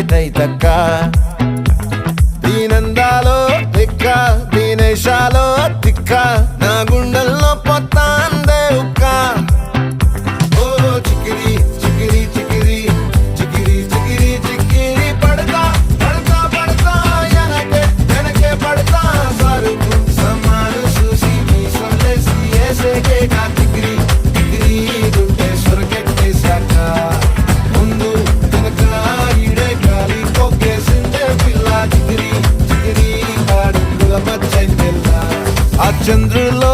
తైతక్క దీనందాలో తిక్క దీనేశాలో తిక్క నా గుండెల్లో పొత్తాందే ఉక్క ఓ చికిరి చికిరి చికిరి చికిరి చికిరి చికిరి పడతా పడతా పడతా ఎనకే ఎనకే పడతా సరుకు సమాను చూసి మీ సొల్లేసి ఏసేకే కా చికిరి చికిరి గుంటే సొరకెట్టేశాక ముందు వెనక ఈడే గాలి కొక్కేసిందే పిల్ల చికిరి చికిరి ఆడుగుల మచ్చందెల్లా ఆ చంద్రుల్లో